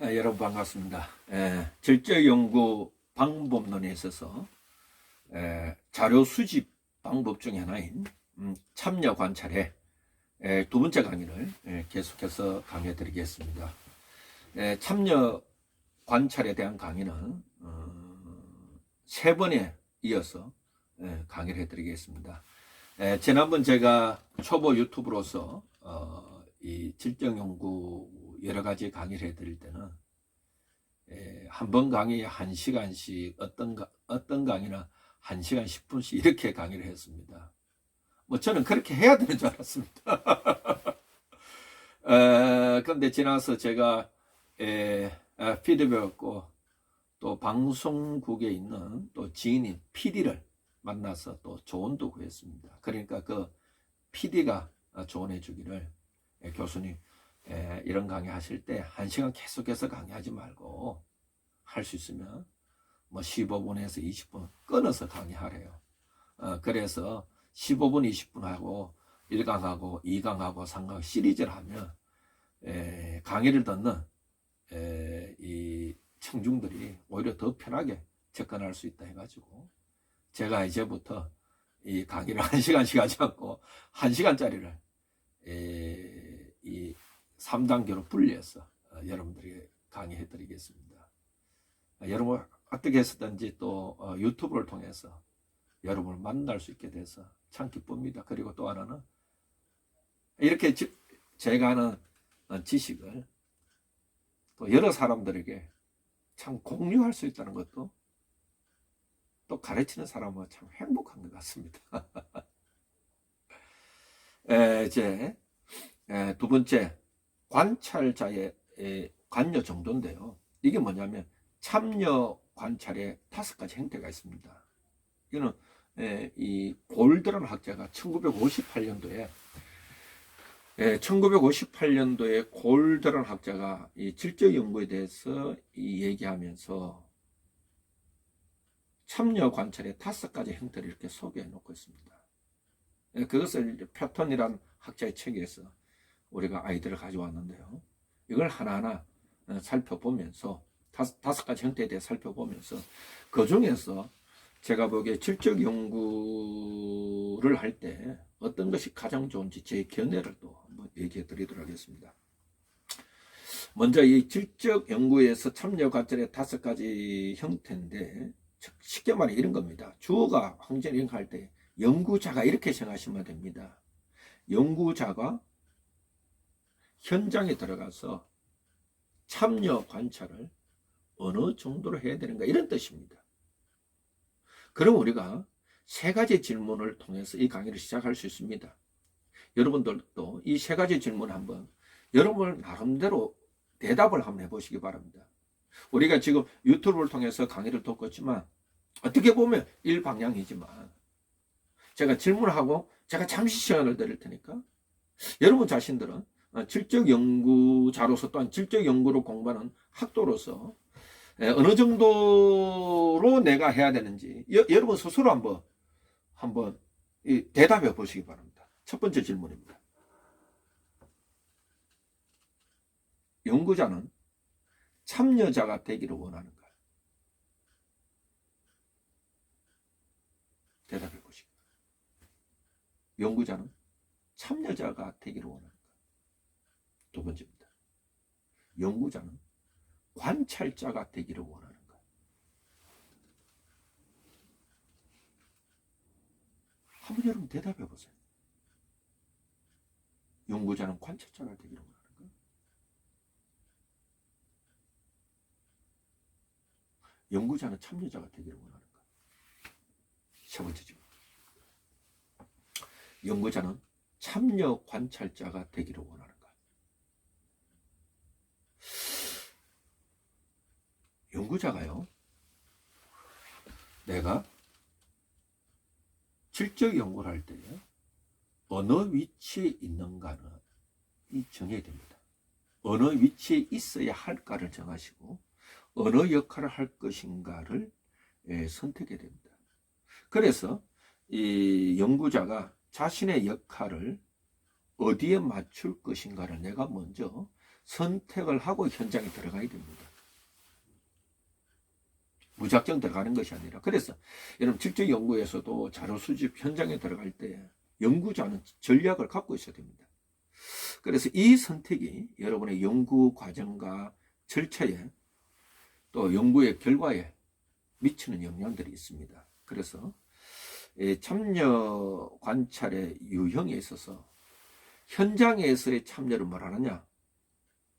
여러분 반갑습니다. 질적연구 방법론에 있어서 자료 수집 방법 중에 하나인 참여 관찰의 두 번째 강의를 계속해서 강의해 드리겠습니다. 참여 관찰에 대한 강의는 세 번에 이어서 강의를 해 드리겠습니다. 지난번 제가 초보 유튜브로서 이 질적연구 여러 가지 강의를 해드릴 때는 한 번 강의에 1시간씩 어떤 강의는 1시간 10분씩 이렇게 강의를 했습니다. 뭐 저는 그렇게 해야 되는 줄 알았습니다. 그런데 지나서 제가 피드백 받고 또 방송국에 있는 또 지인인 PD를 만나서 또 조언도 구했습니다. 그러니까 그 PD가 조언해 주기를 교수님 이런 강의 하실 때 1시간 계속해서 강의하지 말고 할 수 있으면 뭐 15분에서 20분 끊어서 강의하래요. 그래서 15분, 20분 하고 1강하고 2강하고 3강 시리즈를 하면 강의를 듣는 이 청중들이 오히려 더 편하게 접근할 수 있다 해가지고 제가 이제부터 이 강의를 1시간씩 하지 않고 1시간짜리를 이 3단계로 분리해서 여러분들에게 강의해 드리겠습니다. 여러분 어떻게 했었든지 또 유튜브를 통해서 여러분을 만날 수 있게 돼서 참 기쁩니다. 그리고 또 하나는 이렇게 제가 하는 지식을 또 여러 사람들에게 참 공유할 수 있다는 것도 또 가르치는 사람은 참 행복한 것 같습니다. 이제 두 번째 관찰자의 관여 정도인데요. 이게 뭐냐면 참여 관찰에 5가지 형태가 있습니다. 이거는 이 골드란 학자가 1958년도에 골드란 학자가 이 질적 연구에 대해서 얘기하면서 참여 관찰의 5가지 형태를 이렇게 소개해 놓고 있습니다. 그것을 패턴이란 학자의 책에서 우리가 아이디어를 가져왔는데요. 이걸 하나하나 살펴보면서 5가지 형태에 대해 살펴보면서 그 중에서 제가 보기에 질적 연구를 할 때 어떤 것이 가장 좋은지 제 견해를 또 한번 얘기해 드리도록 하겠습니다. 먼저 이 질적 연구에서 참여 관찰의 5가지 형태인데 쉽게 말해 이런 겁니다. 주어가 황제를 이용할 때 연구자가 이렇게 생각하시면 됩니다. 연구자가 현장에 들어가서 참여 관찰을 어느 정도로 해야 되는가 이런 뜻입니다. 그럼 우리가 3가지 질문을 통해서 이 강의를 시작할 수 있습니다. 여러분들도 이 3가지 질문 한번 여러분 나름대로 대답을 한번 해보시기 바랍니다. 우리가 지금 유튜브를 통해서 강의를 듣고 있지만 어떻게 보면 일방향이지만 제가 질문하고 제가 잠시 시간을 드릴 테니까 여러분 자신들은 질적 연구자로서 또한 질적 연구를 공부하는 학도로서 어느 정도로 내가 해야 되는지 여러분 스스로 한번 대답해 보시기 바랍니다. 첫 번째 질문입니다. 연구자는 참여자가 되기를 원하는가? 대답해 보시기 바랍니다. 연구자는 참여자가 되기를 원하는가? 두 번째입니다. 연구자는 관찰자가 되기를 원하는가? 한번 여러분 대답해 보세요. 연구자는 관찰자가 되기를 원하는가? 연구자는 참여자가 되기를 원하는가? 세 번째 질문. 연구자는 참여 관찰자가 되기를 원하는가? 연구자가요, 내가 질적 연구를 할 때 어느 위치에 있는가는 정해야 됩니다. 어느 위치에 있어야 할까를 정하시고 어느 역할을 할 것인가를 선택해야 됩니다. 그래서 이 연구자가 자신의 역할을 어디에 맞출 것인가를 내가 먼저 선택을 하고 현장에 들어가야 됩니다. 무작정 들어가는 것이 아니라. 그래서 여러분 직접 연구에서도 자료 수집 현장에 들어갈 때 연구자는 전략을 갖고 있어야 됩니다. 그래서 이 선택이 여러분의 연구 과정과 절차에 또 연구의 결과에 미치는 영향들이 있습니다. 그래서 참여 관찰의 유형에 있어서 현장에서의 참여를 말하느냐,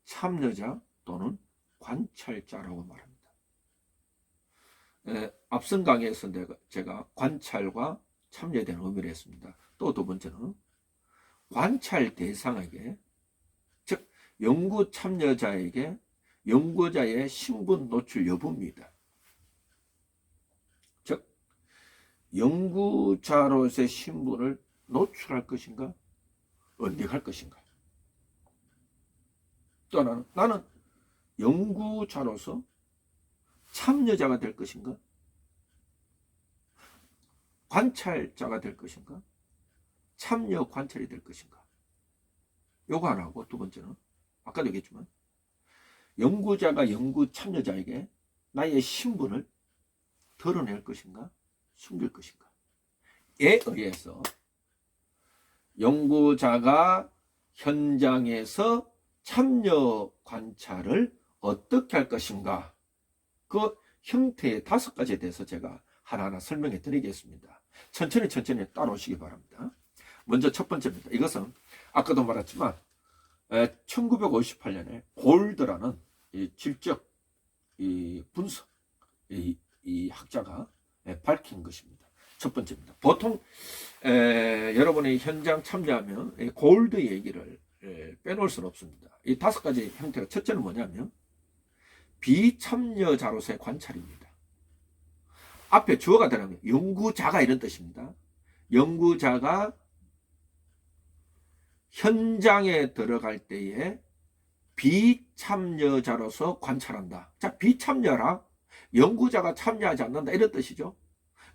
참여자 또는 관찰자라고 말합니다. 앞선 강의에서 제가 관찰과 참여에 대한 의미를 했습니다. 또 두 번째는 관찰 대상에게, 즉 연구 참여자에게 연구자의 신분 노출 여부입니다. 즉 연구자로서의 신분을 노출할 것인가, 언급할 것인가. 또 나는 연구자로서 참여자가 될 것인가, 관찰자가 될 것인가, 참여 관찰이 될 것인가. 요거 하나고, 두 번째는 아까도 얘기했지만 연구자가 연구 참여자에게 나의 신분을 드러낼 것인가, 숨길 것인가 에 의해서 연구자가 현장에서 참여 관찰을 어떻게 할 것인가, 그 형태의 5가지에 대해서 제가 하나하나 설명해 드리겠습니다. 천천히 따라오시기 바랍니다. 먼저 첫 번째입니다. 이것은 아까도 말했지만 1958년에 골드라는 질적 분석 이 학자가 밝힌 것입니다. 첫 번째입니다. 보통 여러분이 현장 참여하면 골드 얘기를 빼놓을 수는 없습니다. 이 5가지 형태가, 첫째는 뭐냐면 비참여자로서의 관찰입니다. 앞에 주어가 들어가면 연구자가 이런 뜻입니다. 연구자가 현장에 들어갈 때에 비참여자로서 관찰한다. 자, 비참여라. 연구자가 참여하지 않는다. 이런 뜻이죠.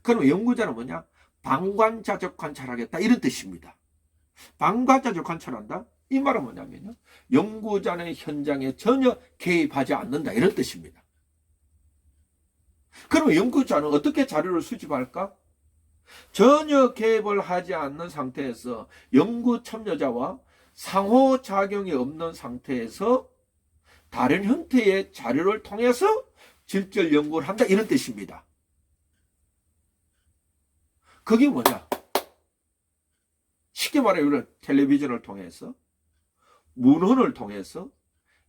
그럼 연구자는 뭐냐? 방관자적 관찰하겠다. 이런 뜻입니다. 방관자적 관찰한다? 이 말은 뭐냐면요, 연구자는 현장에 전혀 개입하지 않는다. 이런 뜻입니다. 그럼 연구자는 어떻게 자료를 수집할까? 전혀 개입을 하지 않는 상태에서 연구 참여자와 상호작용이 없는 상태에서 다른 형태의 자료를 통해서 질적 연구를 한다. 이런 뜻입니다. 그게 뭐냐? 쉽게 말해 우리는 텔레비전을 통해서, 문헌을 통해서,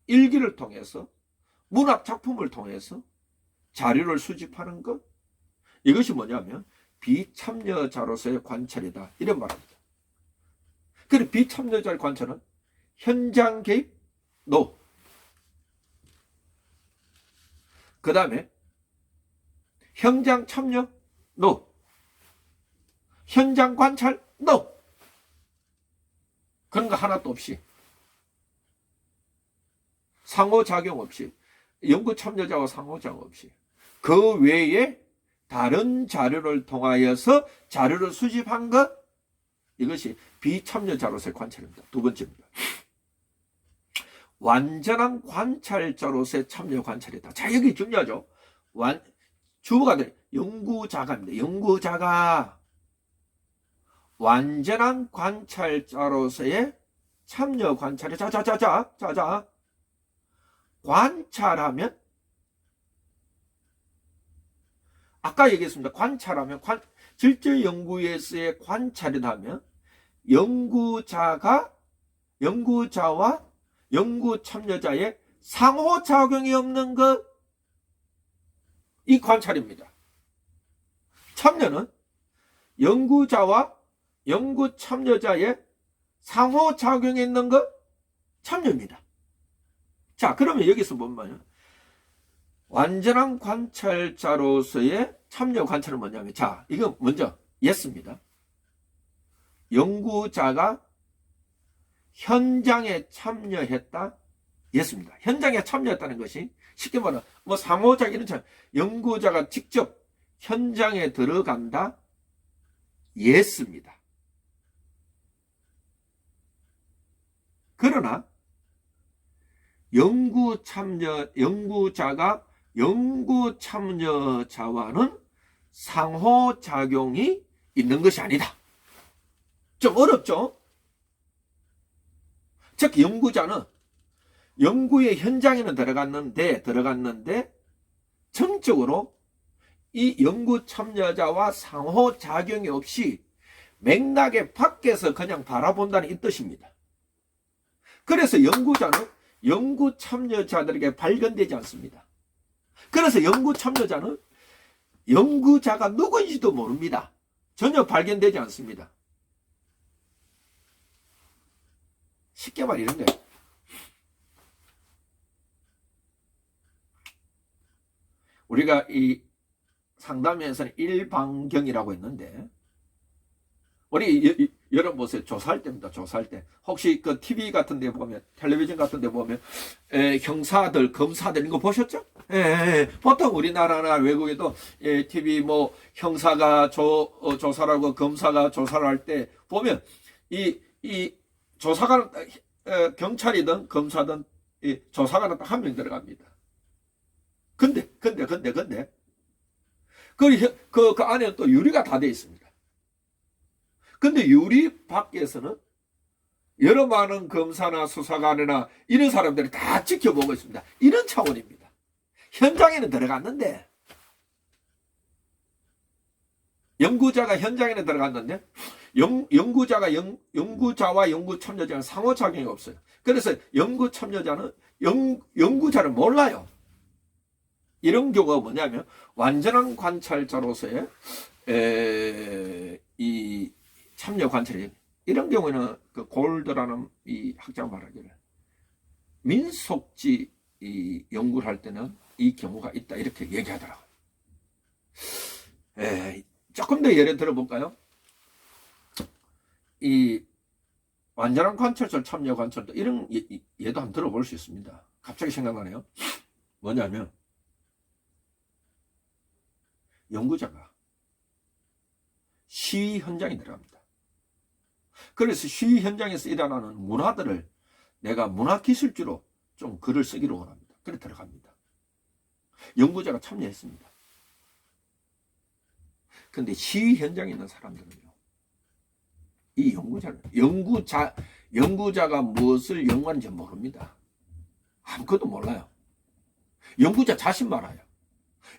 일기를 통해서, 문학 작품을 통해서 자료를 수집하는 것, 이것이 뭐냐면 비참여자로서의 관찰이다. 이런 말입니다. 그리고 비참여자의 관찰은 현장 개입, NO. 그 다음에 현장 참여, NO. 현장 관찰, NO. 그런 거 하나도 없이, 상호작용 없이, 연구 참여자와 상호작용 없이 그 외에 다른 자료를 통하여서 자료를 수집한 것, 이것이 비참여자로서의 관찰입니다. 두 번째입니다. 완전한 관찰자로서의 참여 관찰이다. 자, 여기 중요하죠. 주어가 연구자가입니다. 연구자가 완전한 관찰자로서의 참여 관찰이, 자, 관찰하면, 아까 얘기했습니다. 관찰하면, 질적 연구에서의 관찰이라면 연구자와 연구 참여자의 상호작용이 없는 것, 이 관찰입니다. 참여는 연구자와 연구 참여자의 상호작용이 있는 것, 참여입니다. 자, 그러면 여기서 뭔 말이야? 완전한 관찰자로서의 참여 관찰은 뭐냐면, 자, 이거 먼저 예스입니다. 연구자가 현장에 참여했다. 예스입니다. 현장에 참여했다는 것이 쉽게 말하면 뭐 상호작 이런 차, 연구자가 직접 현장에 들어간다. 예스입니다. 그러나 연구자가 연구 참여자와는 상호작용이 있는 것이 아니다. 좀 어렵죠? 즉, 연구자는 연구의 현장에는 들어갔는데 전적으로 이 연구 참여자와 상호작용이 없이 맥락의 밖에서 그냥 바라본다는 이 뜻입니다. 그래서 연구자는 연구 참여자들에게 발견되지 않습니다. 그래서 연구 참여자는 연구자가 누구인지도 모릅니다. 전혀 발견되지 않습니다. 쉽게 말해 이런 거예요. 우리가 이 상담에서는 일방경이라고 했는데, 우리 여러분 보세요. 조사할 때입니다. 조사할 때. 혹시 그 TV 같은 데 보면, 텔레비전 같은 데 보면, 형사들, 검사들, 이거 보셨죠? 보통 우리나라나 외국에도, TV 뭐, 형사가 조사라고 검사가 조사를 할 때 보면, 이 조사관, 경찰이든 검사든, 조사관은 딱 한 명 들어갑니다. 근데, 그 안에는 또 유리가 다 되어 있습니다. 근데 유리 밖에서는 여러 많은 검사나 수사관이나 이런 사람들이 다 지켜보고 있습니다. 이런 차원입니다. 현장에는 들어갔는데, 연구자가 현장에는 들어갔는데, 연구자와 연구 참여자는 상호작용이 없어요. 그래서 연구 참여자는 연구자를 몰라요. 이런 경우가 뭐냐면, 완전한 관찰자로서의 이 참여 관찰이, 이런 경우에는 그 골드라는 이 학자가 말하기를 민속지 이 연구를 할 때는 이 경우가 있다, 이렇게 얘기하더라고요. 조금 더 예를 들어볼까요? 이 완전한 관찰자 참여 관찰도 이런 예도 한번 들어볼 수 있습니다. 갑자기 생각나네요. 뭐냐면, 연구자가 시위 현장에 들어갑니다. 그래서 시위 현장에서 일어나는 문화들을 내가 문화기술주로 좀 글을 쓰기로 원합니다. 그래 들어갑니다. 연구자가 참여했습니다. 근데 시위 현장에 있는 사람들은요, 이 연구자가 무엇을 연구하는지 모릅니다. 아무것도 몰라요. 연구자 자신 말아요.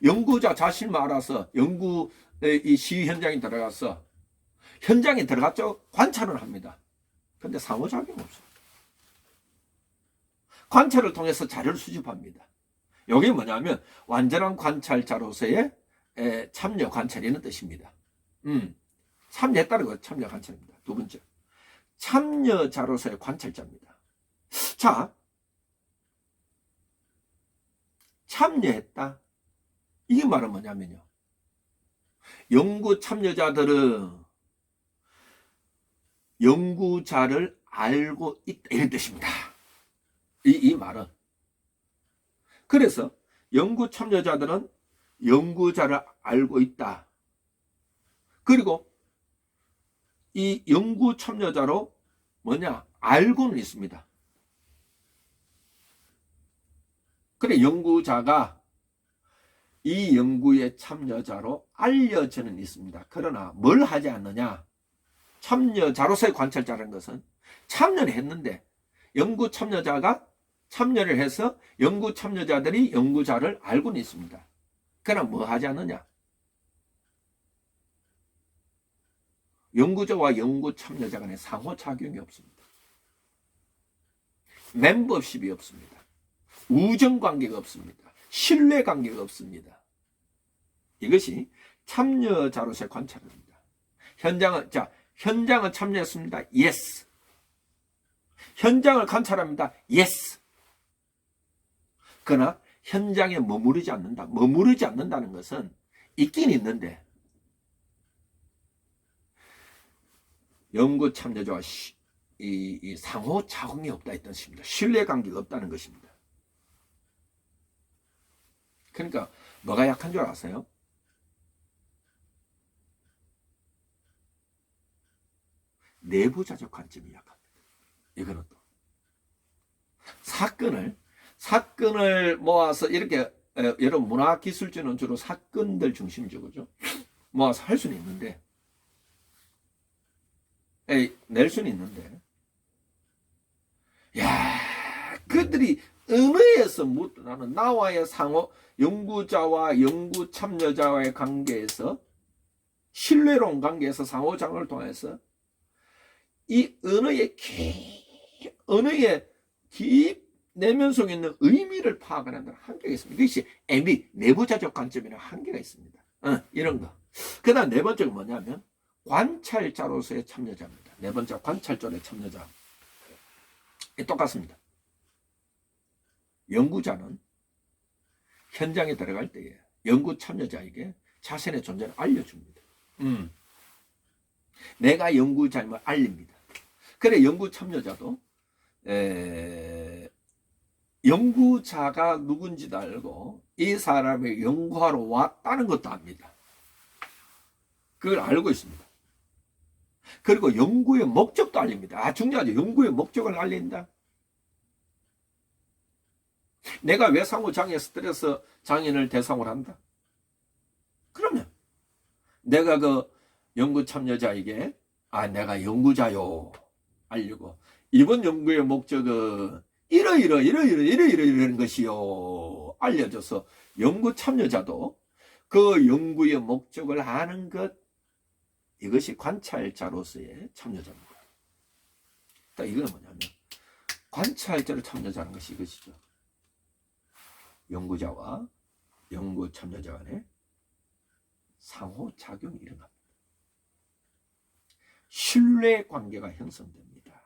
연구자 자신 말아서 이 시위 현장에 들어가서 현장에 들어갔죠. 관찰을 합니다. 근데 상호작용이 없어요. 관찰을 통해서 자료를 수집합니다. 이게 뭐냐면 완전한 관찰자로서의 참여 관찰이라는 뜻입니다. 참여했다는 거 참여 관찰입니다. 두 번째, 참여자로서의 관찰자입니다. 자, 참여했다. 이게 말은 뭐냐면요, 연구 참여자들은 연구자를 알고 있다, 이런 뜻입니다. 이 말은. 그래서 연구 참여자들은 연구자를 알고 있다. 그리고 이 연구 참여자로 알고는 있습니다. 그래, 연구자가 이 연구의 참여자로 알려져는 있습니다. 그러나 뭘 하지 않느냐? 참여자로서의 관찰자라는 것은 참여를 했는데, 연구 참여자가 참여를 해서 연구 참여자들이 연구자를 알고는 있습니다. 그러나 뭐 하지 않느냐? 연구자와 연구 참여자 간의 상호작용이 없습니다. 멤버십이 없습니다. 우정관계가 없습니다. 신뢰관계가 없습니다. 이것이 참여자로서의 관찰입니다. 현장은 참여했습니다. Yes. 현장을 관찰합니다. Yes. 그러나 현장에 머무르지 않는다. 머무르지 않는다는 것은 있긴 있는데, 연구 참여자와 이 상호작용이 없다 했던 것입니다. 신뢰관계가 없다는 것입니다. 그러니까 뭐가 약한 줄 아세요? 내부자적 관점이 약합니다. 이거는 또 사건을 사건을 모아서 이렇게 여러분 문화기술주는 주로 사건들 중심적으로 모아서 할 수는 있는데 낼 수는 있는데 야 그들이 언어에서 묻나는 나와의 상호 연구자와 연구 참여자와의 관계에서 신뢰로운 관계에서 상호작용을 통해서 이 언어의 깊 내면 속에 있는 의미를 파악하는 데는 한계가 있습니다. 이것이 MB 내부자적 관점이라는 한계가 있습니다. 이런 거. 그 다음 네 번째가 뭐냐면 관찰자로서의 참여자입니다. 네 번째 관찰자로의 참여자. 똑같습니다. 연구자는 현장에 들어갈 때에 연구 참여자에게 자신의 존재를 알려줍니다. 내가 연구자임을 알립니다. 그래 연구 참여자도 연구자가 누군지도 알고 이 사람이 연구하러 왔다는 것도 압니다. 그걸 알고 있습니다. 그리고 연구의 목적도 알립니다. 중요하죠. 연구의 목적을 알린다. 내가 왜 상호장애 스트레스 장애인을 대상으로 한다? 그러면 내가 그 연구 참여자에게 내가 연구자요 알리고 이번 연구의 목적은 이러이러이러이러이러이러이러는 것이요 알려줘서 연구 참여자도 그 연구의 목적을 아는 것 이것이 관찰자로서의 참여자입니다. 이거는 뭐냐면 관찰자로 참여자는 것이 이것이죠. 연구자와 연구 참여자 간의 상호작용이 일어납니다. 신뢰 관계가 형성됩니다.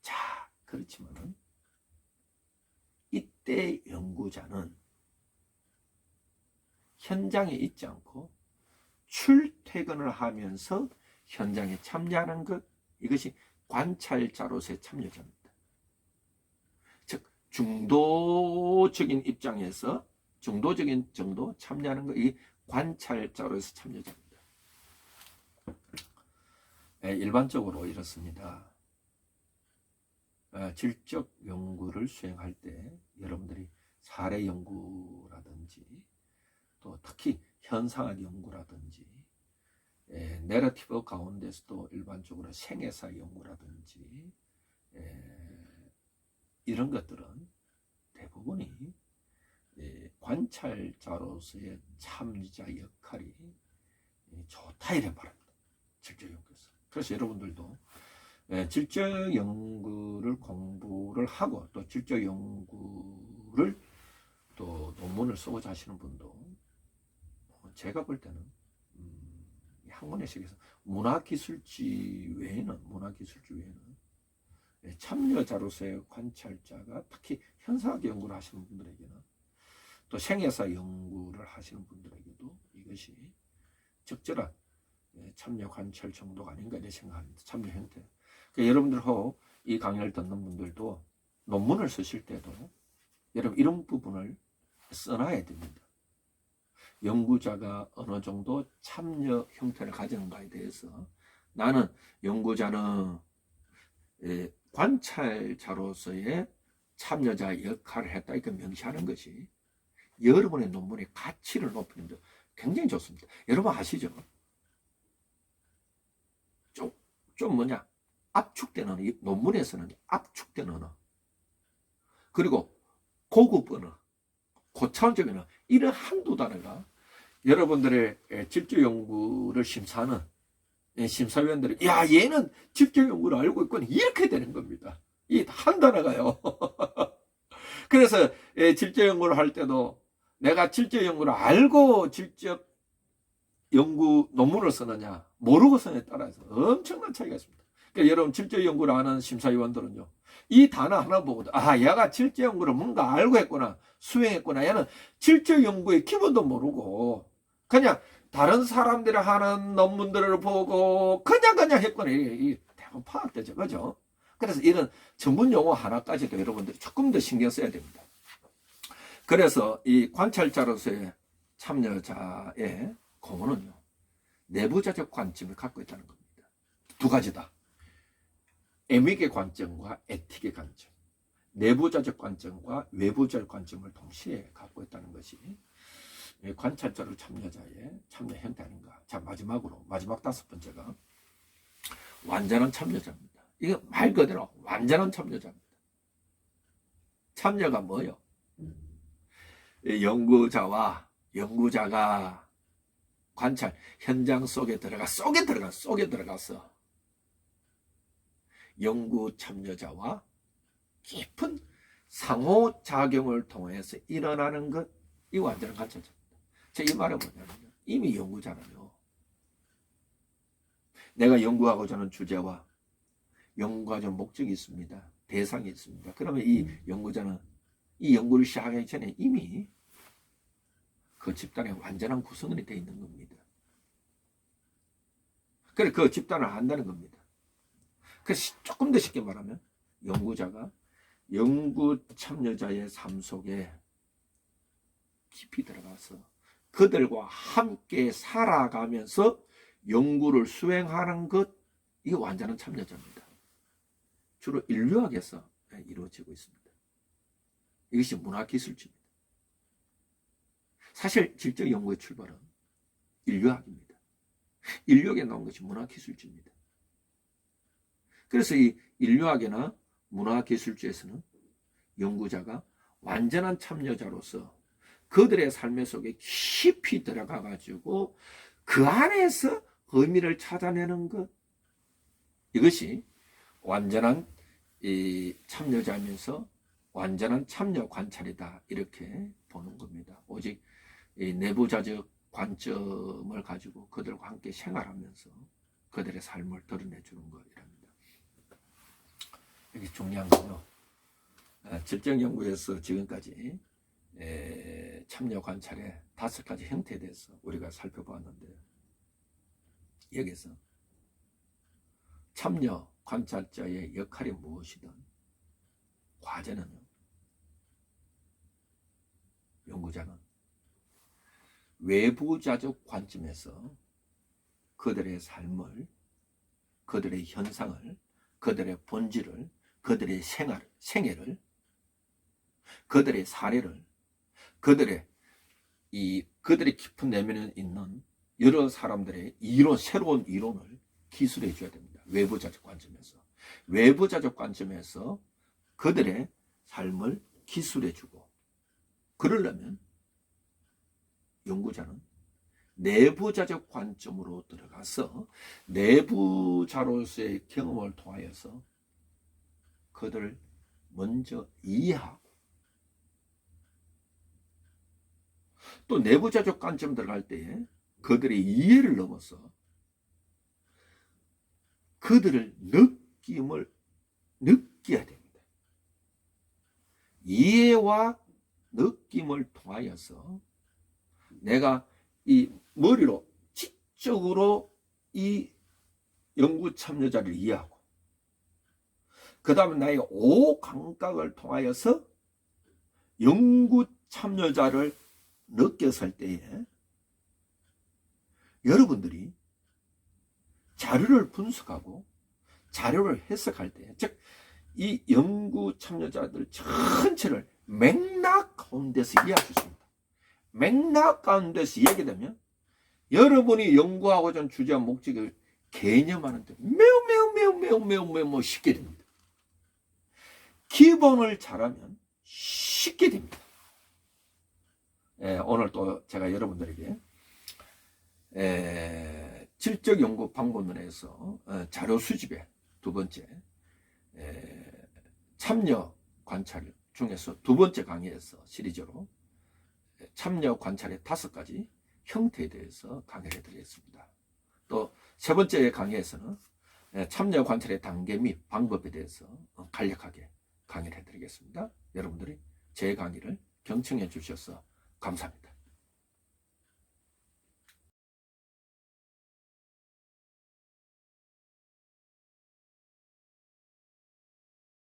자, 그렇지만은 이때 연구자는 현장에 있지 않고 출퇴근을 하면서 현장에 참여하는 것 이것이 관찰자로서의 참여자입니다. 즉 중도적인 입장에서 중도적인 정도 참여하는 것 이 관찰자로서 참여자입니다. 일반적으로 이렇습니다. 질적 연구를 수행할 때 여러분들이 사례 연구라든지 또 특히 현상학 연구라든지 내러티브 가운데서도 일반적으로 생애사 연구라든지 이런 것들은 대부분이 관찰자로서의 참여자 역할이 좋다 이래 말합니다. 질적 연구에서. 그래서 여러분들도 질적 연구를 공부를 하고 또 질적 연구를 또 논문을 쓰고자 하시는 분도 제가 볼 때는 학문의 세계에서 문화기술지 외에는 참여자로서의 관찰자가 특히 현상학 연구를 하시는 분들에게는 또 생애사 연구를 하시는 분들에게도 이것이 적절한 참여 관찰 정도가 아닌가 이렇게 생각합니다. 참여 형태. 그러니까 여러분들하고 이 강의를 듣는 분들도 논문을 쓰실 때도 여러분 이런 부분을 써놔야 됩니다. 연구자가 어느 정도 참여 형태를 가지는가에 대해서 나는 연구자는 관찰자로서의 참여자 역할을 했다 이렇게 명시하는 것이 여러분의 논문의 가치를 높이는 데 굉장히 좋습니다. 여러분 아시죠? 좀 뭐냐 압축된 언어, 논문에서는 압축된 언어 그리고 고급 언어 고차원적인 언어 이런 한두 단어가 여러분들의 질적 연구를 심사하는 심사위원들이 얘는 질적 연구를 알고 있군 이렇게 되는 겁니다. 이 한 단어가요. 그래서 질적 연구를 할 때도 내가 질적 연구를 알고 질적 연구 논문을 쓰느냐 모르고 쓰느냐에 따라서 엄청난 차이가 있습니다. 그러니까 여러분 질적 연구를 아는 심사위원들은요 이 단어 하나 보고도 얘가 질적 연구를 뭔가 알고 했구나 수행했구나 얘는 질적 연구의 기본도 모르고 그냥 다른 사람들이 하는 논문들을 보고 그냥 했구나 이 대부분 파악되죠. 그죠? 그래서 이런 전문 용어 하나까지도 여러분들이 조금 더 신경 써야 됩니다. 그래서 이 관찰자로서의 참여자의 공헌은요 내부자적 관점을 갖고 있다는 겁니다. 두 가지다. 에믹의 관점과 에틱의 관점. 내부자적 관점과 외부자적 관점을 동시에 갖고 있다는 것이 관찰자로 참여자의 참여 형태 아닌가. 자, 마지막으로 마지막 5번째가 완전한 참여자입니다. 이거 말 그대로 완전한 참여자입니다. 참여가 뭐요? 연구자가 관찰 현장 속에 들어가서 연구 참여자와 깊은 상호작용을 통해서 일어나는 것, 이 완전한 관찰자입니다. 이 말은 뭐냐면요, 이미 연구자는요, 내가 연구하고자 하는 주제와 연구하고자 하는 목적이 있습니다. 대상이 있습니다. 그러면 이 연구자는 이 연구를 시작하기 전에 이미 그 집단의 완전한 구성원이 되어 있는 겁니다. 그래서 그 집단을 한다는 겁니다. 그래서 조금 더 쉽게 말하면 연구자가 연구 참여자의 삶 속에 깊이 들어가서 그들과 함께 살아가면서 연구를 수행하는 것, 이게 완전한 참여자입니다. 주로 인류학에서 이루어지고 있습니다. 이것이 문화기술주의입니다. 사실 질적 연구의 출발은 인류학입니다. 인류학에 나온 것이 문화기술주의입니다. 그래서 이 인류학이나 문화기술주의에서는 연구자가 완전한 참여자로서 그들의 삶의 속에 깊이 들어가 가지고 그 안에서 의미를 찾아내는 것, 이것이 완전한 이 참여자면서 완전한 참여 관찰이다, 이렇게 보는 겁니다. 오직 이 내부자적 관점을 가지고 그들과 함께 생활하면서 그들의 삶을 드러내주는 것이랍니다. 이게 중요한 거죠. 질적 연구에서 지금까지 참여 관찰의 5가지 형태에 대해서 우리가 살펴보았는데, 여기서 참여 관찰자의 역할이 무엇이든 과제는요, 연구자는 외부자적 관점에서 그들의 삶을, 그들의 현상을, 그들의 본질을, 그들의 생애를, 그들의 사례를, 그들의 깊은 내면에 있는 여러 사람들의 새로운 이론을 기술해 줘야 됩니다. 외부자적 관점에서 그들의 삶을 기술해 주고, 그러려면 연구자는 내부자적 관점으로 들어가서 내부자로서의 경험을 통하여서 그들을 먼저 이해하고, 또 내부자적 관점 들어갈 때에 그들의 이해를 넘어서 그들을 느껴야 됩니다. 이해와 느낌을 통하여서 내가 이 머리로 지적으로 이 연구 참여자를 이해하고, 그 다음에 나의 오감각을 통하여서 연구 참여자를 느꼈을 때에 여러분들이 자료를 분석하고 자료를 해석할 때, 즉 이 연구 참여자들 전체를 맥락 가운데서 이해할 수 있습니다. 맥락 가운데서 이야기되면 여러분이 연구하고자 하는 주제와 목적을 개념하는데 매우 쉽게 됩니다. 기본을 잘하면 쉽게 됩니다. 오늘 또 제가 여러분들에게 질적 연구 방법론에서 자료 수집의 2번째 참여 관찰 중에서 2번째 강의에서 시리즈로 참여 관찰의 5가지 형태에 대해서 강의를 해드리겠습니다. 또 3번째 강의에서는 참여 관찰의 단계 및 방법에 대해서 간략하게 강의를 해드리겠습니다. 여러분들이 제 강의를 경청해 주셔서 감사합니다.